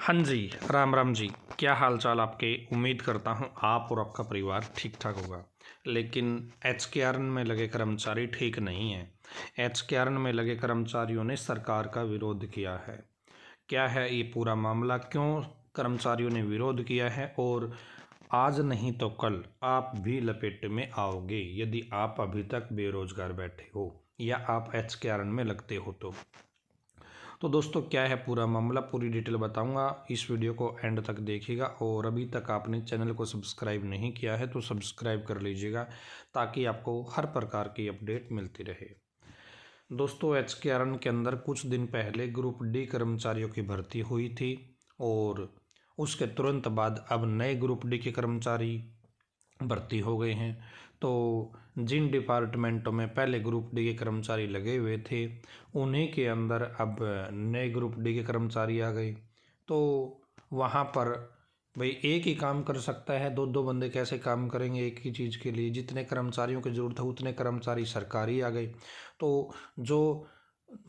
हाँ जी, राम राम जी। क्या हाल चाल आपके। उम्मीद करता हूँ आप और आपका परिवार ठीक ठाक होगा। लेकिन एचकेआरएन में लगे कर्मचारी ठीक नहीं हैं। एचकेआरएन में लगे कर्मचारियों ने सरकार का विरोध किया है। क्या है ये पूरा मामला, क्यों कर्मचारियों ने विरोध किया है, और आज नहीं तो कल आप भी लपेट में आओगे यदि आप अभी तक बेरोजगार बैठे हो या आप एचकेआरएन में लगते हो तो दोस्तों क्या है पूरा मामला, पूरी डिटेल बताऊंगा। इस वीडियो को एंड तक देखिएगा और अभी तक आपने चैनल को सब्सक्राइब नहीं किया है तो सब्सक्राइब कर लीजिएगा ताकि आपको हर प्रकार की अपडेट मिलती रहे। दोस्तों एचकेआरएन के अंदर कुछ दिन पहले ग्रुप डी कर्मचारियों की भर्ती हुई थी और उसके तुरंत बाद अब नए ग्रुप डी के कर्मचारी भर्ती हो गए हैं। तो जिन डिपार्टमेंटों में पहले ग्रुप डी के कर्मचारी लगे हुए थे उन्हीं के अंदर अब नए ग्रुप डी के कर्मचारी आ गए। तो वहाँ पर भाई एक ही काम कर सकता है, दो दो बंदे कैसे काम करेंगे एक ही चीज़ के लिए। जितने कर्मचारियों की ज़रूरत है उतने कर्मचारी सरकारी आ गए। तो जो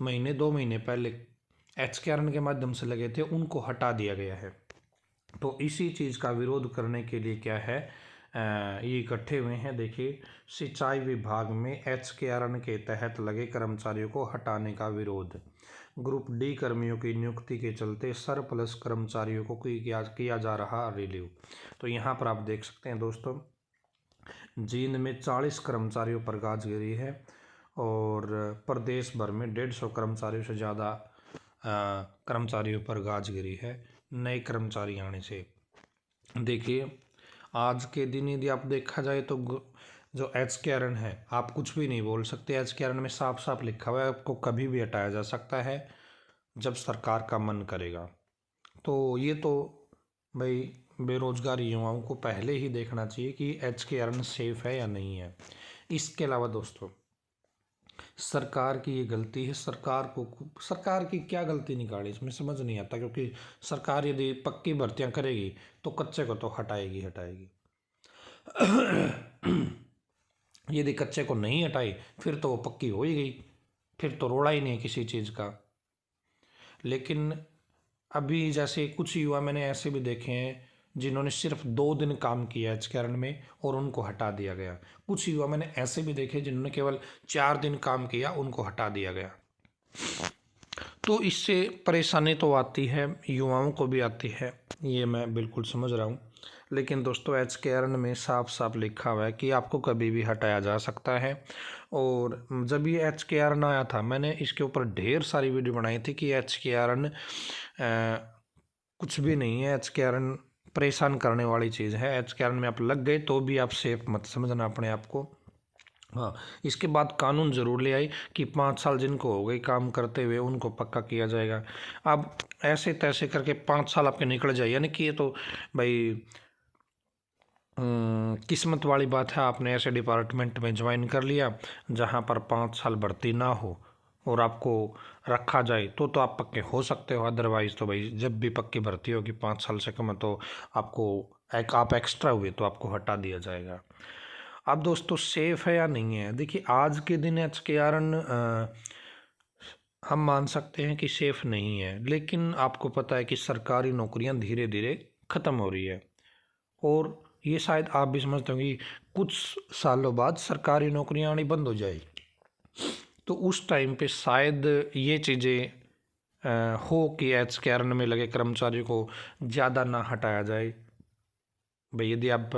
महीने 2 महीने पहले एचकेआरएन के माध्यम से लगे थे उनको हटा दिया गया है। तो इसी चीज़ का विरोध करने के लिए क्या है ये इकट्ठे हुए हैं। देखिए, सिंचाई विभाग में एचकेआरएन के तहत लगे कर्मचारियों को हटाने का विरोध। ग्रुप डी कर्मियों की नियुक्ति के चलते सरप्लस कर्मचारियों को किया जा रहा रिलीव। तो यहाँ पर आप देख सकते हैं दोस्तों, जींद में 40 कर्मचारियों पर गाज गिरी है और प्रदेश भर में 150 कर्मचारियों से ज़्यादा कर्मचारियों पर गाज गिरी है नए कर्मचारी आने से। देखिए, आज के दिन यदि आप देखा जाए तो जो एचकेआरएन है आप कुछ भी नहीं बोल सकते। एचकेआरएन में साफ साफ लिखा हुआ है आपको कभी भी हटाया जा सकता है जब सरकार का मन करेगा। तो ये तो भाई बेरोजगार युवाओं को पहले ही देखना चाहिए कि एचकेआरएन सेफ है या नहीं है। इसके अलावा दोस्तों सरकार की ये गलती है। सरकार की क्या गलती निकाली इसमें समझ नहीं आता, क्योंकि सरकार यदि पक्की भर्तियां करेगी तो कच्चे को तो हटाएगी हटाएगी। यदि कच्चे को नहीं हटाई फिर तो वो पक्की हो ही गई, फिर तो रोड़ा ही नहीं किसी चीज़ का। लेकिन अभी जैसे कुछ युवा मैंने ऐसे भी देखे हैं जिन्होंने सिर्फ 2 दिन काम किया एचकेआरएन में और उनको हटा दिया गया। कुछ युवा मैंने ऐसे भी देखे जिन्होंने केवल 4 दिन काम किया उनको हटा दिया गया। तो इससे परेशानी तो आती है, युवाओं को भी आती है, ये मैं बिल्कुल समझ रहा हूँ। लेकिन दोस्तों एचकेआरएन में साफ साफ लिखा हुआ है कि आपको कभी भी हटाया जा सकता है। और जब ये एचकेआरएन आया था मैंने इसके ऊपर ढेर सारी वीडियो बनाई थी कि एचकेआरएन कुछ भी नहीं है। एचकेआरएन परेशान करने वाली चीज़ है। एचकेआरएन में आप लग गए तो भी आप सेफ मत समझना अपने आप को। हाँ, इसके बाद कानून जरूर ले आई कि 5 साल जिनको हो गए काम करते हुए उनको पक्का किया जाएगा। अब ऐसे तैसे करके 5 साल आपके निकल जाए, यानी कि ये तो भाई किस्मत वाली बात है। आपने ऐसे डिपार्टमेंट में ज्वाइन कर लिया जहाँ पर 5 साल भर्ती ना हो और आपको रखा जाए तो आप पक्के हो सकते हो। अदरवाइज़ तो भाई जब भी पक्की भर्ती होगी 5 साल से कम तो आपको आप एक्स्ट्रा हुए तो आपको हटा दिया जाएगा। अब दोस्तों सेफ है या नहीं है, देखिए आज के दिन एचकेआरएन हम मान सकते हैं कि सेफ नहीं है। लेकिन आपको पता है कि सरकारी नौकरियां धीरे धीरे ख़त्म हो रही है और ये शायद आप भी समझते होंगे कि कुछ सालों बाद सरकारी नौकरियां आनी बंद हो जाएगी। तो उस टाइम पे शायद ये चीज़ें हो कि एचकेआरएन में लगे कर्मचारियों को ज़्यादा ना हटाया जाए। भाई यदि आप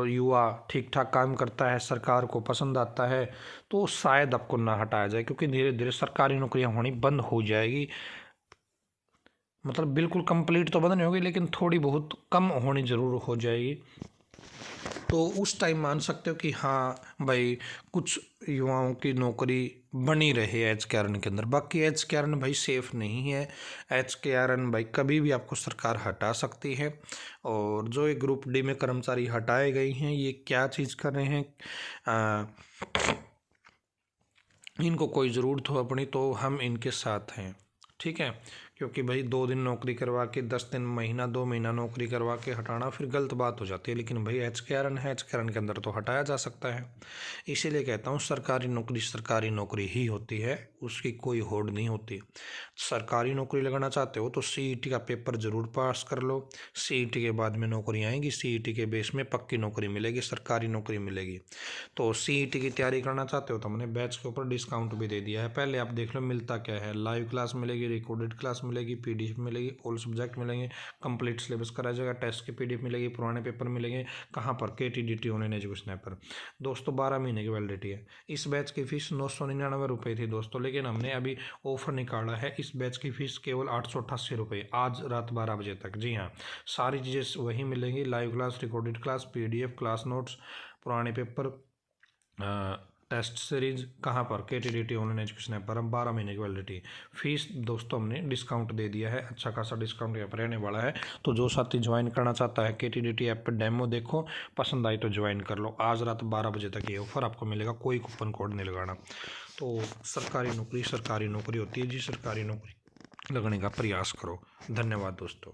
युवा ठीक ठाक काम करता है, सरकार को पसंद आता है तो शायद आपको ना हटाया जाए, क्योंकि धीरे धीरे सरकारी नौकरियां होनी बंद हो जाएगी। मतलब बिल्कुल कंप्लीट तो बंद नहीं होगी लेकिन थोड़ी बहुत कम होनी ज़रूर हो जाएगी। तो उस टाइम मान सकते हो कि हाँ भाई कुछ युवाओं की नौकरी बनी रहे एचकेआरएन के अंदर। बाकी एचकेआरएन भाई सेफ नहीं है। एचकेआरएन भाई कभी भी आपको सरकार हटा सकती है। और जो ये ग्रुप डी में कर्मचारी हटाए गए हैं ये क्या चीज़ कर रहे हैं, इनको कोई ज़रूरत हो अपनी तो हम इनके साथ हैं, ठीक है। क्योंकि भाई 2 दिन नौकरी करवा के 10 दिन, महीना 2 महीना नौकरी करवा के हटाना फिर गलत बात हो जाती है। लेकिन भाई HKRN है, HKRN के अंदर तो हटाया जा सकता है। इसीलिए कहता हूँ सरकारी नौकरी ही होती है, उसकी कोई होड़ नहीं होती। सरकारी नौकरी लगाना चाहते हो तो CET का पेपर ज़रूर पास कर लो। CET के बाद में नौकरी आएंगी, CET के बेस में पक्की नौकरी मिलेगी, सरकारी नौकरी मिलेगी। तो CET की तैयारी करना चाहते हो तो हमने बैच के ऊपर डिस्काउंट भी दे दिया है। पहले आप देख लो मिलता क्या है। लाइव क्लास मिलेगी, रिकॉर्डेड क्लास मिलेगी, PDF मिलेगी, ऑल सब्जेक्ट मिलेंगे, कंप्लीट सिलेबस कराया जाएगा, टेस्ट की PDF मिलेगी, पुराने पेपर मिलेंगे। कहाँ पर? KTDT ऑनलाइन एजुकेशन ऐप पर। दोस्तों 12 महीने की वैलिडिटी है। इस बैच की फ़ीस 999 रुपये थी दोस्तों, लेकिन हमने अभी ऑफर निकाला है। इस बैच की फ़ीस केवल 888 रुपये, आज रात 12 बजे तक। जी हाँ, सारी चीज़ें वही मिलेंगी, live class, recorded class, PDF, class notes, पुराने पेपर, टेस्ट सीरीज। कहाँ पर? KTDT ऑनलाइन एजुकेशन ऐप पर। हम 12 महीने की वैलिडिटी। फीस दोस्तों हमने डिस्काउंट दे दिया है, अच्छा खासा डिस्काउंट यहाँ पर रहने वाला है। तो जो साथी ज्वाइन करना चाहता है KTDT ऐप पर डेमो देखो, पसंद आई तो ज्वाइन कर लो। आज रात 12 बजे तक ये ऑफर आपको मिलेगा, कोई कूपन कोड नहीं लगाना। तो सरकारी नौकरी होती है जी, सरकारी नौकरी लगने का प्रयास करो। धन्यवाद दोस्तों।